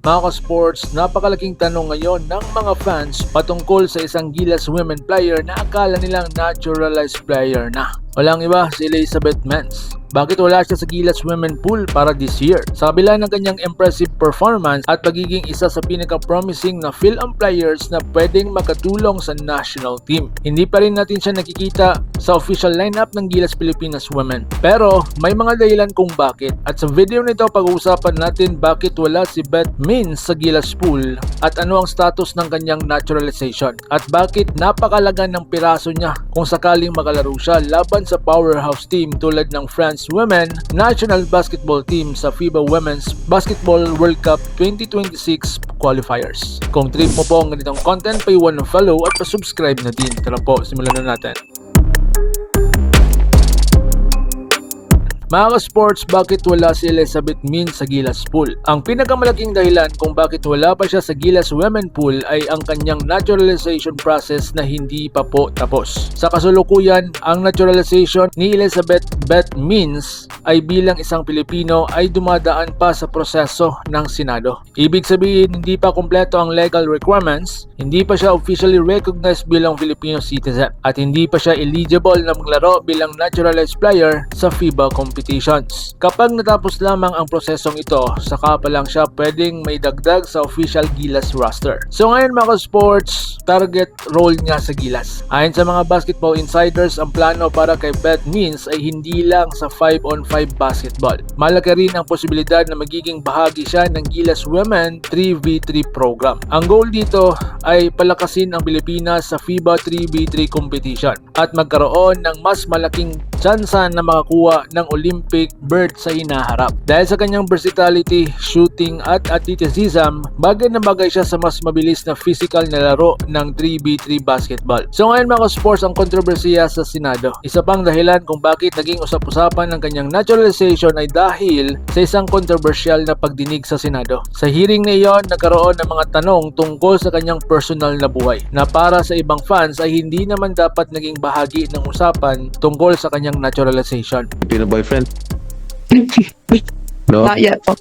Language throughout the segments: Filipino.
Mga ka-sports, napakalaking tanong ngayon ng mga fans patungkol sa isang Gilas women player na akala nilang naturalized player na. Walang iba si Elizabeth Mens. Bakit wala siya sa Gilas women pool para this year? Sa kabila ng kanyang impressive performance at pagiging isa sa pinaka-promising na Phil-Am players na pwedeng makatulong sa national team, hindi pa rin natin siya nakikita sa official lineup ng Gilas Pilipinas Women. Pero may mga dahilan kung bakit, at sa video nito pag-uusapan natin bakit wala si Beth Means sa Gilas pool at ano ang status ng kanyang naturalization at bakit napakalaga ng piraso niya kung sakaling makalaro siya laban sa powerhouse team tulad ng France Women National Basketball Team sa FIBA Women's Basketball World Cup 2026 qualifiers. Kung trip mo po ang ganitong content, pa-iwan ng follow at pa-subscribe na din. Tara po, simulan na natin. Mga ka-sports, bakit wala si Elizabeth Means sa Gilas pool? Ang pinakamalaking dahilan kung bakit wala pa siya sa Gilas Women pool ay ang kanyang naturalization process na hindi pa po tapos. Sa kasulukuyan, ang naturalization ni Elizabeth Beth Means ay bilang isang Pilipino ay dumadaan pa sa proseso ng Senado. Ibig sabihin, hindi pa kumpleto ang legal requirements, hindi pa siya officially recognized bilang Filipino citizen, at hindi pa siya eligible na maglaro bilang naturalized player sa FIBA competitions. Kapag natapos lamang ang prosesong ito, saka pa lang siya pwedeng may dagdag sa official Gilas roster. So ngayon mga sports, target role niya sa Gilas. Ayon sa mga basketball insiders, ang plano para kay Beth Means ay hindi lang sa 5-on-5 basketball. Malaki rin ang posibilidad na magiging bahagi siya ng Gilas Women 3v3 program. Ang goal dito ay palakasin ang Pilipinas sa FIBA 3v3 competition at magkaroon ng mas malaking tsansa na makakuha ng Olympic berth sa hinaharap. Dahil sa kanyang versatility, shooting at athleticism, bagay na bagay siya sa mas mabilis na physical na laro ng 3v3 basketball. So ngayon mga sports, ang kontrobersiya sa Senado. Isa pang dahilan kung bakit naging usap-usapan ng kanyang naturalization ay dahil sa isang kontrobersyal na pagdinig sa Senado. Sa hearing na iyon, nagkaroon ng mga tanong tungkol sa kanyang personal na buhay na para sa ibang fans ay hindi naman dapat naging bahagi ng usapan tungkol sa kanyang naturalization. Filipino boyfriend? No? Not yet po.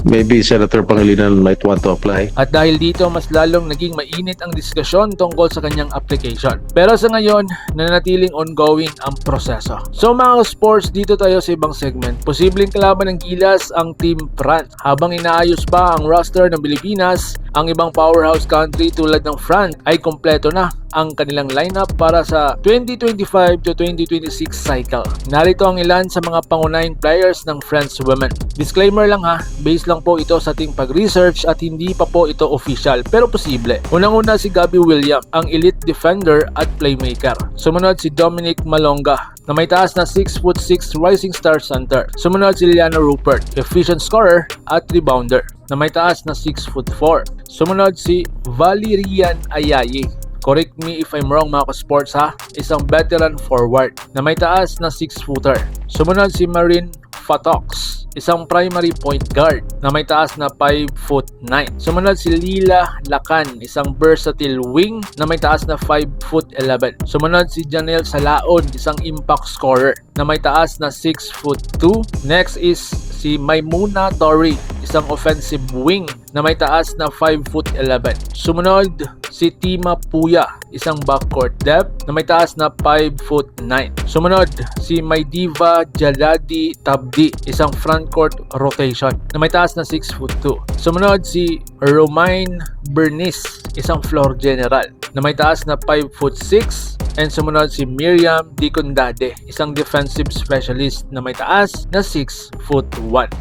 Maybe Senator Pangilinan might want to apply. At dahil dito, mas lalong naging mainit ang diskusyon tungkol sa kanyang application. Pero sa ngayon, nanatiling ongoing ang proseso. So mga sports, dito tayo sa ibang segment. Posibleng kalaban ng Gilas ang Team France. Habang inaayos pa ang roster ng Pilipinas, ang ibang powerhouse country tulad ng France ay kompleto na ang kanilang lineup para sa 2025 to 2026 cycle. Narito ang ilan sa mga pangunahing players ng France Women. Disclaimer lang ha, based lang po ito sa ating pag-research at hindi pa po ito official, pero posible. Unang-una si Gabby Williams, ang elite defender at playmaker. Sumunod si Dominic Malonga, na may taas na 6'6" rising star center. Sumunod si Liliana Rupert, efficient scorer at rebounder, na may taas na 6'4". Sumunod si Valerian Ayaye. Correct me if I'm wrong mga ka-sports ha. Isang veteran forward na may taas na 6-footer. Sumunod si Marin Fatox, isang primary point guard na may taas na 5'9". Sumunod si Lila Lacan, isang versatile wing na may taas na 5'11". Sumunod si Janelle Salaon, isang impact scorer na may taas na 6'2". Next is si Maimuna Torre, isang offensive wing na may taas na 5'11". Sumunod si Tima Puya, isang backcourt depth na may taas na 5'9". Sumunod si Maydiva Jaladi Tabdi, isang frontcourt rotation na may taas na 6'2". Sumunod si Romain Bernice, isang floor general na may taas na 5'6". And sumunod si Miriam Dicondade, isang defensive specialist na may taas na 6'1".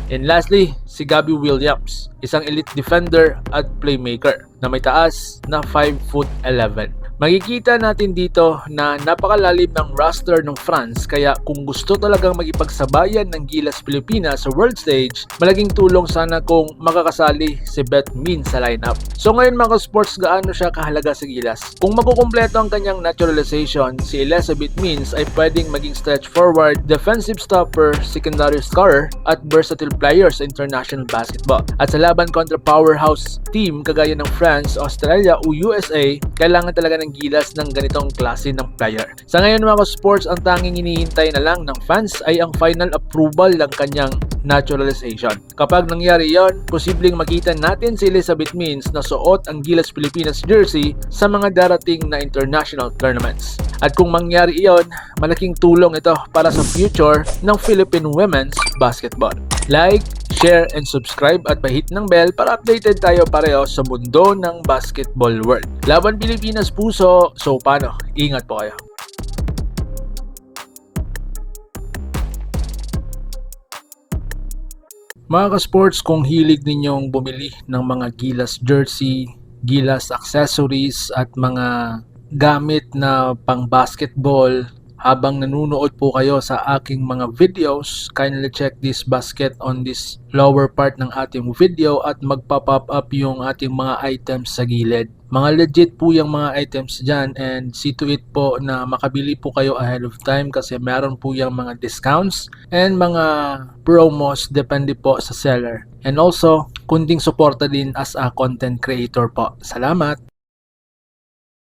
And lastly, si Gabby Williams, isang elite defender at playmaker na may taas na 5'11". Makikita natin dito na napakalalim ng roster ng France, kaya kung gusto talagang magipagsabayan ng Gilas Pilipinas sa world stage, malaking tulong sana kung makakasali si Beth Means sa lineup. So ngayon mga sports, gaano siya kahalaga sa Gilas? Kung makukumpleto ang kanyang naturalization, si Elizabeth Means ay pwedeng maging stretch forward, defensive stopper, secondary scorer at versatile player sa international basketball. At sa laban kontra powerhouse team kagaya ng France, Australia o USA, kailangan talaga ng ng gilas ng ganitong klase ng player. Sa ngayon mga ka-sports, ang tanging hinihintay na lang ng fans ay ang final approval ng kanyang naturalization. Kapag nangyari yon, posibleng makita natin si Elizabeth Means na suot ang Gilas Pilipinas jersey sa mga darating na international tournaments. At kung mangyari iyon, malaking tulong ito para sa future ng Philippine women's basketball. Like, share, and subscribe at pahit ng bell para updated tayo pareho sa mundo ng basketball world. Laban Pilipinas puso, so paano? Ingat po kayo. Mga ka-sports, kung hilig ninyong bumili ng mga Gilas jersey, Gilas accessories at mga gamit na pang basketball habang nanonood po kayo sa aking mga videos, kindly check this basket on this lower part ng ating video at magpa-pop up yung ating mga items sa gilid. Mga legit po yung mga items dyan and see to it po na makabili po kayo ahead of time kasi meron po yung mga discounts and mga promos depende po sa seller. And also, kunting suporta din as a content creator po. Salamat!